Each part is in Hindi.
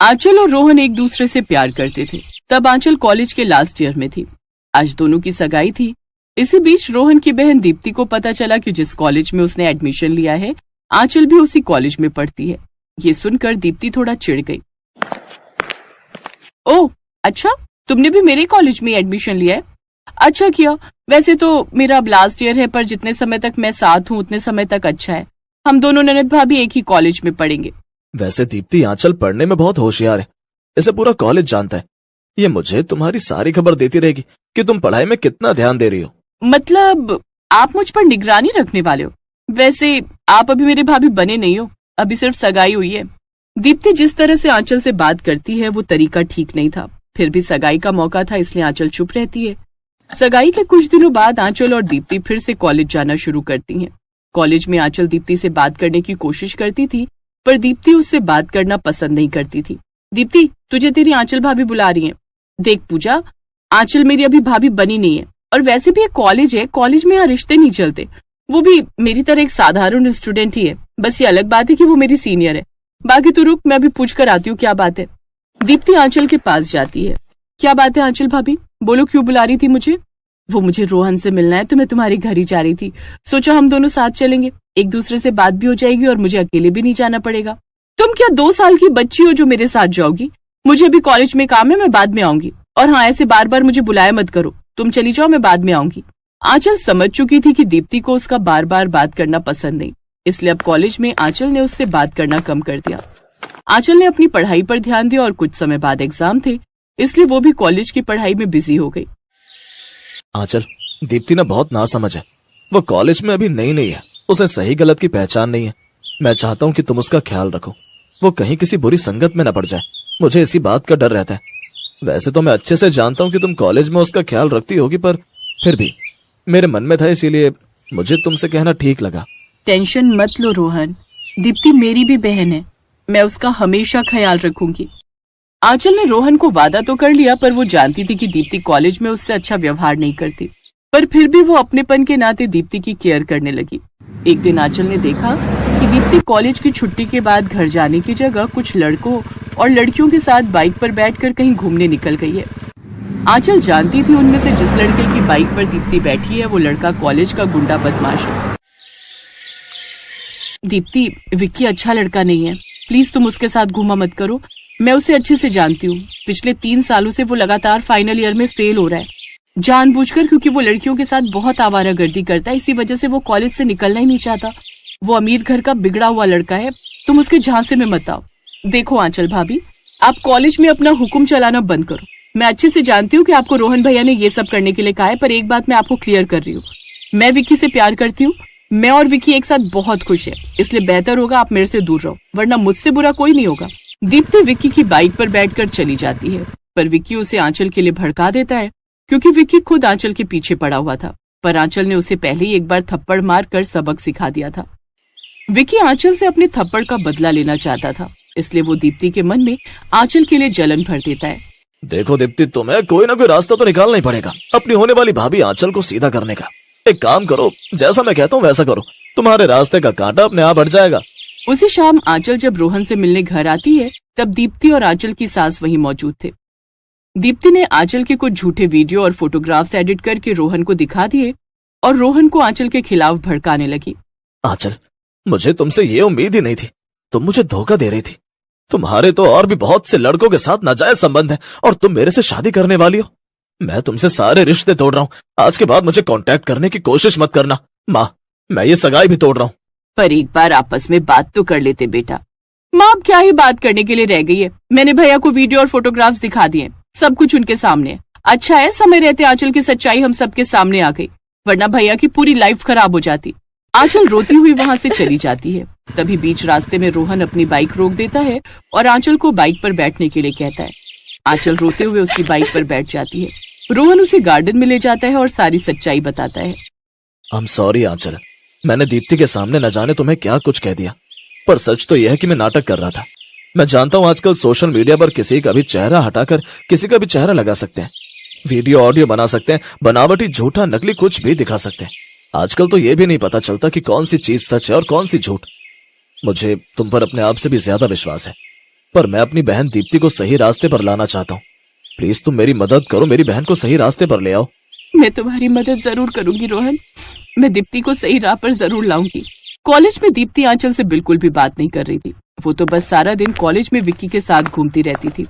आंचल और रोहन एक दूसरे से प्यार करते थे। तब आंचल कॉलेज के लास्ट ईयर में थी। आज दोनों की सगाई थी। इसी बीच रोहन की बहन दीप्ति को पता चला कि जिस कॉलेज में उसने एडमिशन लिया है, आंचल भी उसी कॉलेज में पढ़ती है। ये सुनकर दीप्ति थोड़ा चिढ़ गई। ओह अच्छा, तुमने भी मेरे कॉलेज में एडमिशन लिया है? अच्छा किया। वैसे तो मेरा अब लास्ट ईयर है, पर जितने समय तक मैं साथ हूँ उतने समय तक अच्छा है। हम दोनों ननद भाभी एक ही कॉलेज में पढ़ेंगे। वैसे दीप्ति आंचल पढ़ने में बहुत होशियार है, इसे पूरा कॉलेज जानता है। ये मुझे तुम्हारी सारी खबर देती रहेगी कि तुम पढ़ाई में कितना ध्यान दे रही हो। मतलब आप मुझ पर निगरानी रखने वाले हो? वैसे आप अभी मेरे भाभी बने नहीं हो, अभी सिर्फ सगाई हुई है। दीप्ति जिस तरह से आंचल से बात करती है वो तरीका ठीक नहीं था। फिर भी सगाई का मौका था, इसलिए आंचल चुप रहती है। सगाई के कुछ दिनों बाद आंचल और दीप्ति फिर से कॉलेज जाना शुरू करती हैं। कॉलेज में आंचल दीप्ति से बात करने की कोशिश करती थी, पर दीप्ति उससे बात करना पसंद नहीं करती थी। दीप्ति, तुझे तेरी आंचल भाभी बुला रही हैं। देख पूजा, आंचल मेरी अभी भाभी बनी नहीं है, और वैसे भी ये कॉलेज है, कॉलेज में यहाँ रिश्ते नहीं चलते। वो भी मेरी तरह एक साधारण स्टूडेंट ही है। बस ये अलग बात है कि वो मेरी सीनियर है। बाकी तू रुक, मैं अभी पूछ कर आती हूँ क्या बात है। दीप्ति आंचल के पास जाती है। क्या बात है आंचल भाभी, बोलो क्यों बुला रही थी मुझे? वो मुझे रोहन से मिलना है, तो मैं तुम्हारे घर ही जा रही थी। सोचा हम दोनों साथ चलेंगे, एक दूसरे से बात भी हो जाएगी और मुझे अकेले भी नहीं जाना पड़ेगा। तुम क्या 2 साल की बच्ची हो जो मेरे साथ जाओगी? मुझे अभी कॉलेज में काम है, मैं बाद में आऊंगी। और हाँ, ऐसे बार बार मुझे बुलाया मत करो। तुम चली जाओ, मैं बाद में आऊंगी। आंचल समझ चुकी थी कि दीप्ति को उसका बार बार बात करना पसंद नहीं, इसलिए अब कॉलेज में आंचल ने उससे बात करना कम कर दिया। आंचल ने अपनी पढ़ाई पर ध्यान दिया और कुछ समय बाद एग्जाम थे, इसलिए वो भी कॉलेज की पढ़ाई में बिजी हो गई। आंचल, दीप्ति ना बहुत नासमझ है। वो कॉलेज में अभी नई है, उसे सही गलत की पहचान नहीं है। मैं चाहता हूँ कि तुम उसका ख्याल रखो, वो कहीं किसी बुरी संगत में न पड़ जाए। मुझे इसी बात का डर रहता है। वैसे तो मैं अच्छे से जानता हूँ कि तुम कॉलेज में उसका ख्याल रखती होगी, पर फिर भी मेरे मन में था, इसीलिए मुझे तुमसे कहना ठीक लगा। टेंशन मत लो रोहन, दीप्ति मेरी भी बहन है, मैं उसका हमेशा ख्याल रखूंगी। आंचल ने रोहन को वादा तो कर लिया, पर वो जानती थी कि दीप्ति कॉलेज में उससे अच्छा व्यवहार नहीं करती, पर फिर भी वो अपनेपन के नाते दीप्ति की केयर करने लगी। एक दिन आंचल ने देखा कि दीप्ति कॉलेज की छुट्टी के बाद घर जाने की जगह कुछ लड़कों और लड़कियों के साथ बाइक पर बैठकर कहीं घूमने निकल गई है। आंचल जानती थी उनमें से जिस लड़के की बाइक पर दीप्ति बैठी है वो लड़का कॉलेज का गुंडा बदमाश है। दीप्ति, विक्की अच्छा लड़का नहीं है, प्लीज तुम उसके साथ घूमा मत करो। मैं उसे अच्छे से जानती हूँ। पिछले 3 सालों से वो लगातार फाइनल ईयर में फेल हो रहा है, जानबूझकर, क्योंकि वो लड़कियों के साथ बहुत आवारागर्दी करता है। इसी वजह से वो कॉलेज से निकलना ही नहीं चाहता। वो अमीर घर का बिगड़ा हुआ लड़का है, तुम उसके झांसे में मत आओ। देखो आंचल भाभी, आप कॉलेज में अपना हुक्म चलाना बंद करो। मैं अच्छे से जानती हूँ कि आपको रोहन भैया ने ये सब करने के लिए कहा है, पर एक बात मैं आपको क्लियर कर रही हूँ, मैं विक्की से प्यार करती हूँ। मैं और विक्की एक साथ बहुत खुश है, इसलिए बेहतर होगा आप मेरे से दूर रहो, वरना मुझसे बुरा कोई नहीं होगा। दीप्ति विक्की की बाइक पर बैठकर चली जाती है, पर विक्की उसे आंचल के लिए भड़का देता है, क्योंकि विक्की खुद आंचल के पीछे पड़ा हुआ था। पर आंचल ने उसे पहले ही एक बार थप्पड़ मारकर सबक सिखा दिया था। विक्की आंचल से अपने थप्पड़ का बदला लेना चाहता था, इसलिए वो दीप्ति के मन में आंचल के लिए जलन भर देता है। देखो दीप्ति, तुम्हें कोई ना कोई रास्ता तो निकालना ही पड़ेगा अपनी होने वाली भाभी आंचल को सीधा करने का। एक काम करो, जैसा मैं कहता हूँ वैसा करो, तुम्हारे रास्ते का कांटा अपने आप हट जाएगा। उसी शाम आंचल जब रोहन से मिलने घर आती है, तब दीप्ति और आंचल की सास वहीं मौजूद थे। दीप्ति ने आंचल के कुछ झूठे वीडियो और फोटोग्राफ्स एडिट करके रोहन को दिखा दिए और रोहन को आंचल के खिलाफ भड़काने लगी। आंचल, मुझे तुमसे ये उम्मीद ही नहीं थी, तुम मुझे धोखा दे रही थी। तुम्हारे तो और भी बहुत से लड़कों के साथ नाजायज संबंध है और तुम मेरे से शादी करने वाली हो। मैं तुमसे सारे रिश्ते तोड़ रहा हूँ। आज के बाद मुझे कांटेक्ट करने की कोशिश मत करना। माँ, मैं ये सगाई भी तोड़ रहा हूँ। पर एक बार आपस में बात तो कर लेते बेटा। माँ अब क्या ही बात करने के लिए रह गई है, मैंने भैया को वीडियो और फोटोग्राफ्स दिखा दिए, सब कुछ उनके सामने है। अच्छा है समय रहते आंचल की सच्चाई हम सबके सामने आ गई, वरना भैया की पूरी लाइफ खराब हो जाती। आंचल रोती हुई वहाँ से चली जाती है। तभी बीच रास्ते में रोहन अपनी बाइक रोक देता है और आंचल को बाइक पर बैठने के लिए कहता है। आंचल रोते हुए उसकी बाइक पर बैठ जाती है। रोहन उसे गार्डन में ले जाता है और सारी सच्चाई बताता है। आई एम सॉरी आंचल, मैंने दीप्ति के सामने न जाने तुम्हें क्या कुछ कह दिया, पर सच तो यह है कि मैं नाटक कर रहा था। मैं जानता हूँ आजकल सोशल मीडिया पर किसी का भी चेहरा हटाकर किसी का भी चेहरा लगा सकते हैं, वीडियो ऑडियो बना सकते हैं, बनावटी झूठा नकली कुछ भी दिखा सकते हैं। आजकल तो ये भी नहीं पता चलता कि कौन सी चीज सच है और कौन सी झूठ। मुझे तुम पर अपने आप से भी ज्यादा विश्वास है। पर मैं अपनी बहन दीप्ति को सही रास्ते पर लाना चाहता हूँ। प्लीज तुम मेरी मदद करो, मेरी बहन को सही रास्ते पर ले आओ। मैं तुम्हारी मदद जरूर करूंगी रोहन। मैं दीप्ति को सही राह पर जरूर लाऊंगी। कॉलेज में दीप्ति आंचल से बिल्कुल भी बात नहीं कर रही थी। वो तो बस सारा दिन कॉलेज में विक्की के साथ घूमती रहती थी।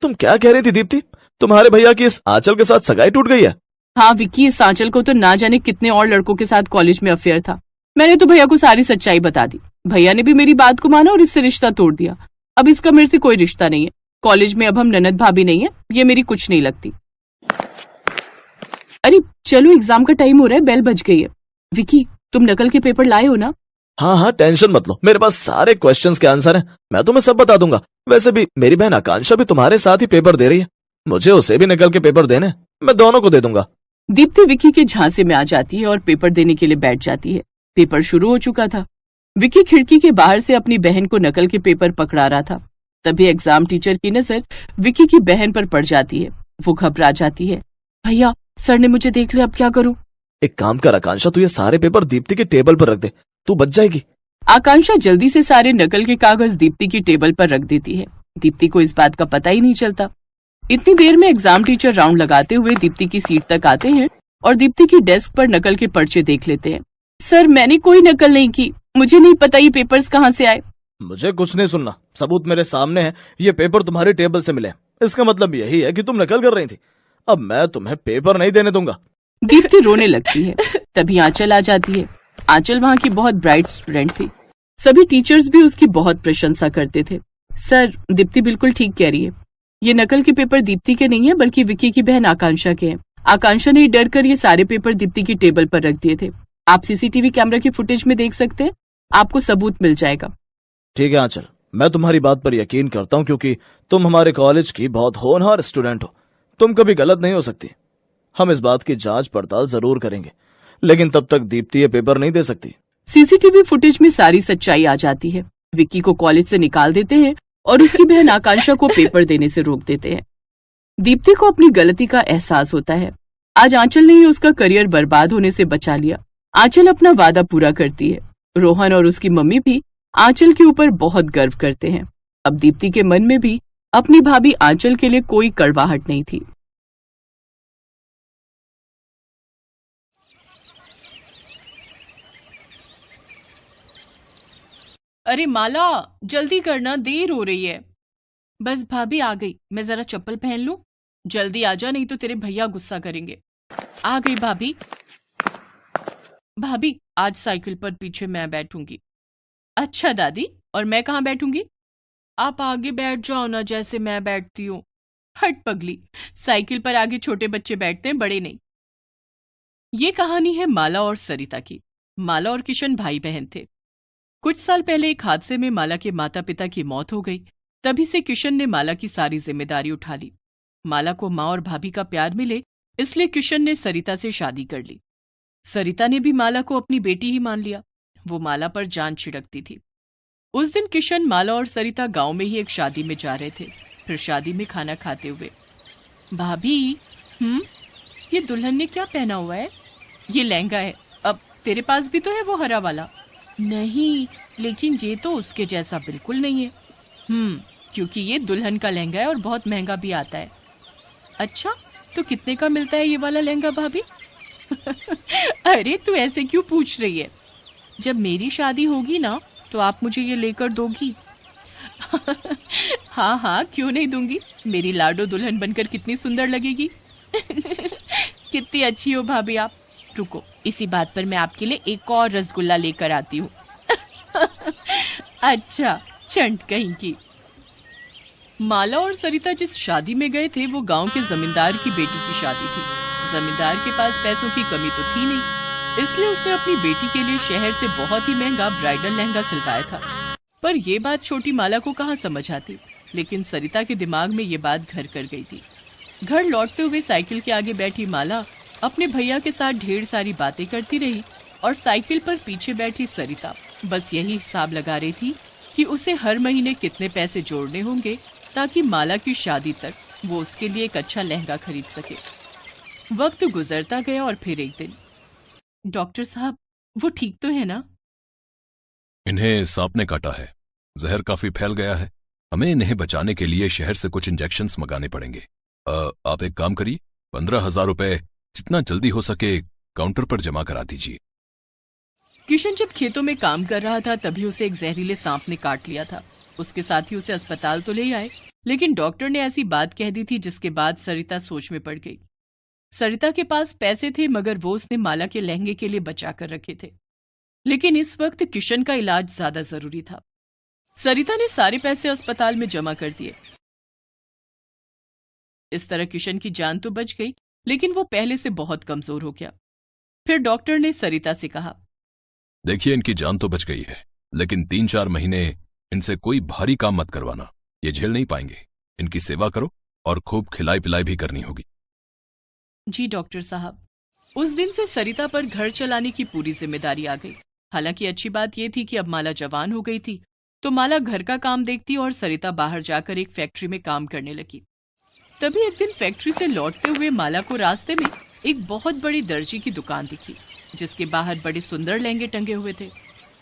तुम क्या कह रही थी दीप्ति? तुम्हारे भैया की इस आंचल के साथ सगाई टूट गई है? हाँ विक्की, इस आंचल को तो ना जाने कितने और लड़कों के साथ कॉलेज में अफेयर था। मैंने तो भैया को सारी सच्चाई बता दी। भैया ने भी मेरी बात को माना और इससे रिश्ता तोड़ दिया। अब इसका मेरे से कोई रिश्ता नहीं है। कॉलेज में अब हम ननद भाभी नहीं है। ये मेरी कुछ नहीं लगती। अरे चलो, एग्जाम का टाइम हो रहा है, बेल बज गई है। विक्की, तुम नकल के पेपर लाए हो ना? हाँ हाँ, टेंशन मत लो, मेरे पास सारे क्वेश्चंस के आंसर हैं। मैं तुम्हें सब बता दूंगा। वैसे भी मेरी बहन आकांक्षा भी तुम्हारे साथ ही पेपर दे रही है। मुझे उसे भी नकल के पेपर देने, मैं दोनों को दे दूंगा। दीप्ति विक्की के झांसे में आ जाती है और पेपर देने के लिए बैठ जाती है। पेपर शुरू हो चुका था। विक्की खिड़की के बाहर से अपनी बहन को नकल के पेपर पकड़ा रहा था। तभी एग्जाम टीचर की नजर विक्की की बहन पर पड़ जाती है। वो घबरा जाती है। भैया, सर ने मुझे देख लिया, अब क्या करूं? एक काम कर आकांक्षा, तू ये सारे पेपर दीप्ति के टेबल पर रख दे, तू बच जाएगी। आकांक्षा जल्दी से सारे नकल के कागज दीप्ति की टेबल पर रख देती है। दीप्ति को इस बात का पता ही नहीं चलता। इतनी देर में एग्जाम टीचर राउंड लगाते हुए दीप्ति की सीट तक आते हैं और दीप्ति की डेस्क पर नकल के पर्चे देख लेते हैं। सर, मैंने कोई नकल नहीं की। मुझे नहीं पता ये पेपर्स कहाँ से आए। मुझे कुछ नहीं सुनना, सबूत मेरे सामने है। ये पेपर तुम्हारे टेबल से मिले। इसका मतलब यही है कि तुम नकल कर रही थी। अब मैं तुम्हें पेपर नहीं देने दूंगा। दीप्ति रोने लगती है। तभी आंचल आ जाती है। आंचल वहाँ की बहुत ब्राइट स्टूडेंट थी। सभी टीचर्स भी उसकी बहुत प्रशंसा करते थे। सर, दीप्ति बिल्कुल ठीक कह रही है। ये नकल के पेपर दीप्ति के नहीं है, बल्कि विक्की की बहन आकांक्षा के हैं। आकांक्षा ने डर कर ये सारे पेपर दीप्ति की टेबल पर रख दिए थे। आप सीसीटीवी कैमरा की फुटेज में देख सकते हैं। आपको सबूत मिल जाएगा। ठीक है आंचल, मैं तुम्हारी बात पर यकीन करता हूँ, क्योंकि तुम हमारे कॉलेज की बहुत होनहार स्टूडेंट हो। तुम कभी गलत नहीं हो सकती। हम इस बात की जांच पड़ताल जरूर करेंगे, लेकिन तब तक दीप्ति ये पेपर नहीं दे सकती। सीसीटीवी फुटेज में सारी सच्चाई आ जाती है। विक्की को कॉलेज से निकाल देते हैं और उसकी बहन आकांक्षा को पेपर देने से रोक देते हैं। दीप्ति को अपनी गलती का एहसास होता है। आज आंचल ने ही उसका करियर बर्बाद होने से बचा लिया। आंचल अपना वादा पूरा करती है। रोहन और उसकी मम्मी भी आंचल के ऊपर बहुत गर्व करते हैं। अब दीप्ति के मन में भी अपनी भाभी आंचल के लिए कोई कड़वाहट नहीं थी। अरे माला, जल्दी करना, देर हो रही है। बस भाभी आ गई, मैं जरा चप्पल पहन लूं। जल्दी आजा, नहीं तो तेरे भैया गुस्सा करेंगे। आ गई भाभी। भाभी, आज साइकिल पर पीछे मैं बैठूंगी। अच्छा दादी, और मैं कहाँ बैठूंगी? आप आगे बैठ जाओ ना, जैसे मैं बैठती हूँ। हट पगली, साइकिल पर आगे छोटे बच्चे बैठते हैं, बड़े नहीं। ये कहानी है माला और सरिता की। माला और किशन भाई बहन थे। कुछ साल पहले एक हादसे में माला के माता पिता की मौत हो गई। तभी से किशन ने माला की सारी जिम्मेदारी उठा ली। माला को माँ और भाभी का प्यार मिले, इसलिए किशन ने सरिता से शादी कर ली। सरिता ने भी माला को अपनी बेटी ही मान लिया। वो माला पर जान छिड़कती थी। उस दिन किशन, माला और सरिता गांव में ही एक शादी में जा रहे थे। फिर शादी में खाना खाते हुए, भाभी, ये दुल्हन ने क्या पहना हुआ है? ये लहंगा है। अब तेरे पास भी तो है वो हरा वाला। नहीं, लेकिन ये तो उसके जैसा बिल्कुल नहीं है। क्योंकि ये दुल्हन का लहंगा है और बहुत महंगा भी आता है। अच्छा, तो कितने का मिलता है ये वाला लहंगा भाभी? अरे तू ऐसे क्यों पूछ रही है? जब मेरी शादी होगी ना, तो आप मुझे ये लेकर दोगी? हाँ हाँ, क्यों नहीं दूंगी। मेरी लाडो दुल्हन बनकर कितनी सुंदर लगेगी। कितनी अच्छी हो भाभी आप। रुको, इसी बात पर मैं आपके लिए एक और रसगुल्ला लेकर आती हूँ। अच्छा, चंट कहीं की। माला और सरिता जिस शादी में गए थे, वो गांव के जमींदार की बेटी की शादी थी। जमींदार के पास पैसों की कमी तो थी नहीं, इसलिए उसने अपनी बेटी के लिए शहर से बहुत ही महंगा ब्राइडल लहंगा सिलवाया था। पर यह बात छोटी माला को कहाँ समझ आती, लेकिन सरिता के दिमाग में ये बात घर कर गई थी। घर लौटते हुए साइकिल के आगे बैठी माला अपने भैया के साथ ढेर सारी बातें करती रही और साइकिल पर पीछे बैठी सरिता बस यही हिसाब लगा रही थी कि उसे हर महीने कितने पैसे जोड़ने होंगे ताकि माला की शादी तक वो उसके लिए एक अच्छा लहंगा खरीद सके। वक्त गुजरता गया और फिर एक दिन, डॉक्टर साहब, वो ठीक तो है ना? इन्हें सांप ने काटा है, जहर काफी फैल गया है। हमें इन्हें बचाने के लिए शहर से कुछ इंजेक्शंस मंगाने पड़ेंगे। आप एक काम करिए, 15,000 रुपए जितना जल्दी हो सके काउंटर पर जमा करा दीजिए। किशन जब खेतों में काम कर रहा था तभी उसे एक जहरीले सांप ने काट लिया था। उसके साथी उसे अस्पताल तो ले आए, लेकिन डॉक्टर ने ऐसी बात कह दी थी जिसके बाद सरिता सोच में पड़ गई। सरिता के पास पैसे थे, मगर वो उसने माला के लहंगे के लिए बचा कर रखे थे। लेकिन इस वक्त किशन का इलाज ज्यादा जरूरी था। सरिता ने सारे पैसे अस्पताल में जमा कर दिए। इस तरह किशन की जान तो बच गई, लेकिन वो पहले से बहुत कमजोर हो गया। फिर डॉक्टर ने सरिता से कहा, देखिए इनकी जान तो बच गई है, लेकिन 3-4 महीने इनसे कोई भारी काम मत करवाना, ये झेल नहीं पाएंगे। इनकी सेवा करो और खूब खिलाई पिलाई भी करनी होगी। जी डॉक्टर साहब। उस दिन से सरिता पर घर चलाने की पूरी जिम्मेदारी आ गई। हालांकि अच्छी बात यह थी कि अब माला जवान हो गई थी, तो माला घर का काम देखती और सरिता बाहर जाकर एक फैक्ट्री में काम करने लगी। तभी एक दिन फैक्ट्री से लौटते हुए माला को रास्ते में एक बहुत बड़ी दर्जी की दुकान दिखी, जिसके बाहर बड़े सुंदर लहंगे टंगे हुए थे।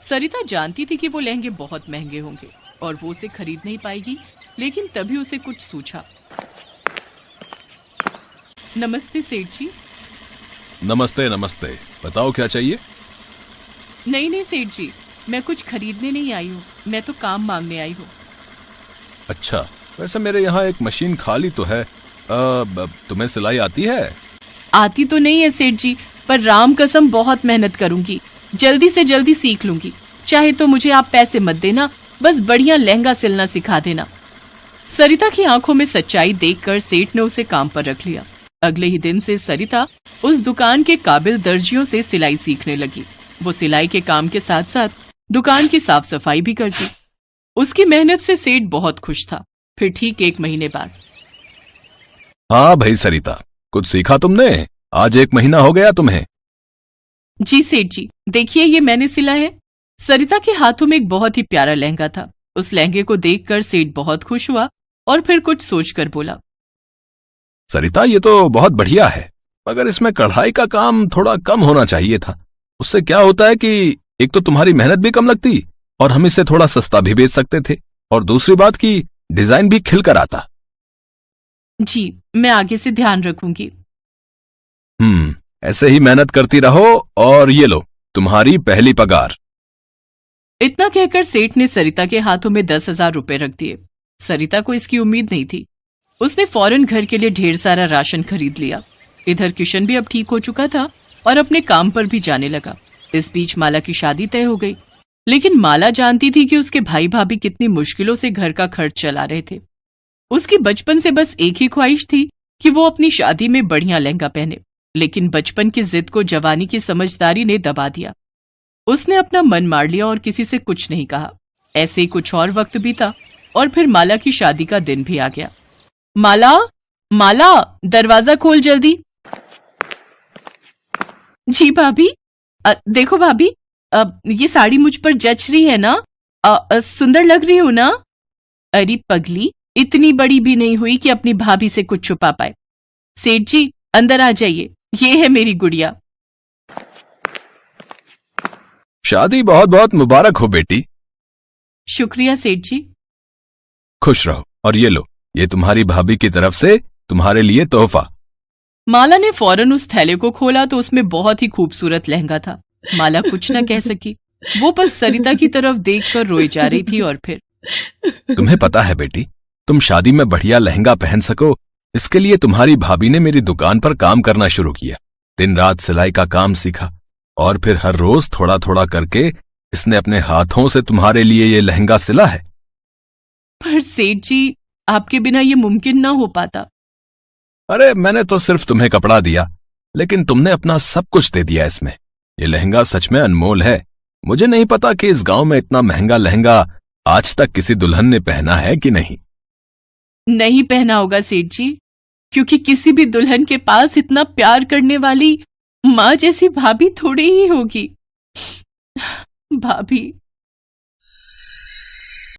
सरिता जानती थी कि वो लहंगे बहुत महंगे होंगे और वो उसे खरीद नहीं पाएगी, लेकिन तभी उसे कुछ सूझा। नमस्ते सेठ जी। नमस्ते नमस्ते, बताओ क्या चाहिए। नहीं सेठ जी, मैं कुछ खरीदने नहीं आई हूँ, मैं तो काम मांगने आई हूँ। अच्छा, वैसे मेरे यहाँ एक मशीन खाली तो है। तुम्हें सिलाई आती है? आती तो नहीं है सेठ जी, पर राम कसम बहुत मेहनत करूंगी, जल्दी से जल्दी सीख लूंगी। चाहे तो मुझे आप पैसे मत देना, बस बढ़िया लहंगा सिलना सिखा देना। सरिता की आंखों में सच्चाई देखकर सेठ ने उसे काम पर रख लिया। अगले ही दिन से सरिता उस दुकान के काबिल दर्जियों से सिलाई सीखने लगी। वो सिलाई के काम के साथ साथ दुकान की साफ सफाई भी करती। उसकी मेहनत से सेठ बहुत खुश था। फिर ठीक 1 महीने बाद, हाँ भाई सरिता, कुछ सीखा तुमने? आज 1 महीना हो गया तुम्हें। जी सेठ जी, देखिए ये मैंने सिला है। सरिता के हाथों में एक बहुत ही प्यारा लहंगा था। उस लहंगे को देखकर सेठ बहुत खुश हुआ और फिर कुछ सोचकर बोला, सरिता ये तो बहुत बढ़िया है, मगर इसमें कढ़ाई का काम थोड़ा कम होना चाहिए था। उससे क्या होता है कि एक तो तुम्हारी मेहनत भी कम लगती और हम इसे थोड़ा सस्ता भी बेच सकते थे, और दूसरी बात की डिजाइन भी खिल कर आता। जी, मैं आगे से ध्यान रखूंगी। ऐसे ही मेहनत करती रहो, और ये लो तुम्हारी पहली पगार। इतना कहकर सेठ ने सरिता के हाथों में 10,000 रुपए रख दिए। सरिता को इसकी उम्मीद नहीं थी। उसने फौरन घर के लिए ढेर सारा राशन खरीद लिया। इधर किशन भी अब ठीक हो चुका था और अपने काम पर भी जाने लगा। इस बीच माला की शादी तय हो गई, लेकिन माला जानती थी कि उसके भाई भाभी कितनी मुश्किलों से घर का खर्च चला रहे थे। उसकी बचपन से बस एक ही ख्वाहिश थी कि वो अपनी शादी में बढ़िया लहंगा पहने, लेकिन बचपन की जिद को जवानी की समझदारी ने दबा दिया। उसने अपना मन मार लिया और किसी से कुछ नहीं कहा। ऐसे ही कुछ और वक्त बीता और फिर माला की शादी का दिन भी आ गया। माला, माला, दरवाजा खोल जल्दी। जी भाभी। देखो भाभी, ये साड़ी मुझ पर जच रही है ना? सुंदर लग रही हूं ना? अरे पगली, इतनी बड़ी भी नहीं हुई कि अपनी भाभी से कुछ छुपा पाए। सेठ जी अंदर आ जाइए, ये है मेरी गुड़िया। शादी बहुत बहुत मुबारक हो बेटी। शुक्रिया सेठ जी। खुश रहो, और ये लो, ये तुम्हारी भाभी की तरफ से तुम्हारे लिए तोहफा। माला ने फौरन उस थैले को खोला तो उसमें बहुत ही खूबसूरत लहंगा था। माला कुछ न कह सकी, वो बस सरिता की तरफ देखकर रोई जा रही थी। और फिर, तुम्हें पता है बेटी, तुम शादी में बढ़िया लहंगा पहन सको, इसके लिए तुम्हारी भाभी ने मेरी दुकान पर काम करना शुरू किया। दिन रात सिलाई का काम सीखा, और फिर हर रोज थोड़ा थोड़ा करके इसने अपने हाथों से तुम्हारे लिए ये लहंगा सिला है। पर सेठ जी, आपके बिना ये मुमकिन ना हो पाता। अरे मैंने तो सिर्फ तुम्हें कपड़ा दिया, लेकिन तुमने अपना सब कुछ दे दिया इसमें। ये लहंगा सच में अनमोल है। मुझे नहीं पता कि इस गांव में इतना महंगा लहंगा आज तक किसी दुल्हन ने पहना है कि नहीं। नहीं पहना होगा सेठ जी, क्योंकि किसी भी दुल्हन के पास इतना प्यार करने वाली माँ जैसी भाभी थोड़ी ही होगी। भाभी,